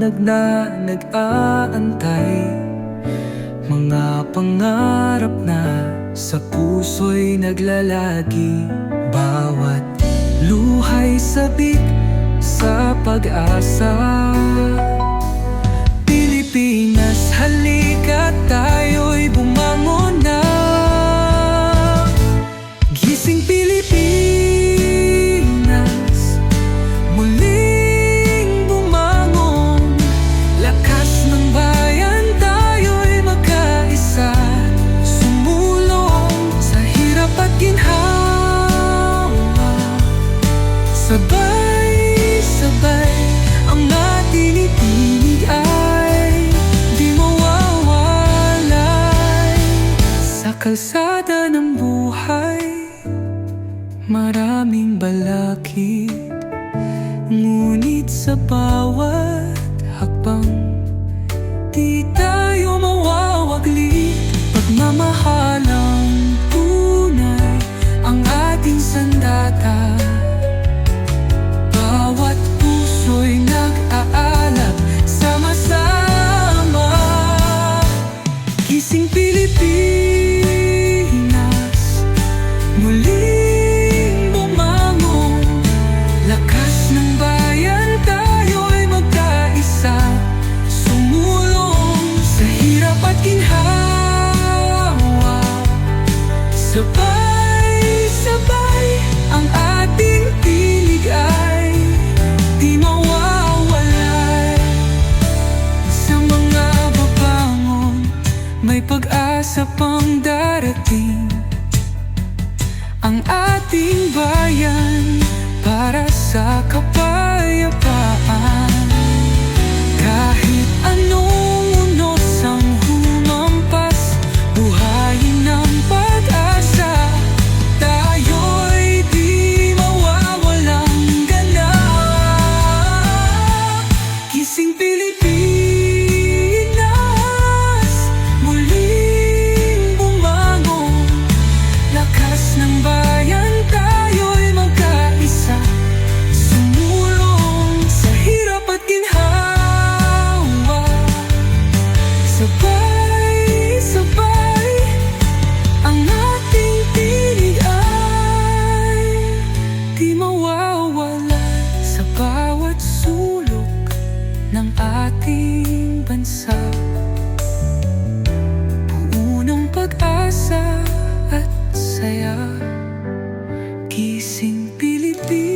liwanag na nag-aantay, mga pangarap na sa puso'y naglalagi. Bawat luha'y sabik sa pag-asa. Pilipinas, halika tayo'y bumangon na. Gising Pilipinas, muling bumangon. Lakas ng bayan, tayo'y magkaisa. Sumulong sa hirap at ginhawa. Sabay-sabay ang ating itinig ay di mawawalay. Sa kalsada ng buhay, maraming balakid, ngunit sa bawat hakbang di tayo mawawaglit. Pagmamahalang tunay ang ating sandata. Bawat puso'y nag-aalab, sama-sama. Gising Pilipinas, muling bumangon. Lakas ng bayan, tayo'y magkaisa. Sumulong sa hirap at ginhawa. Sabay-sabay ang ating tinig ay di mawawalay. Sa mga babangon, may pag-asa pang darating. Ang ating bayan para sa kapayapaan. Kahit anong unos ang humampas, buhayin ng pag-asa. Tayo'y di mawawalang ganap. Gising Pilipinas, muling bumangon. Lakas ng bayan, tayo'y magkaisa. Sumulong sa hirap at ginhawa. Sabay-sabay ang ating tinig ay di mawawala. Sa bawat sulok ng ating bansa, buo ng pag-asa at saya. Gising Pilipinas.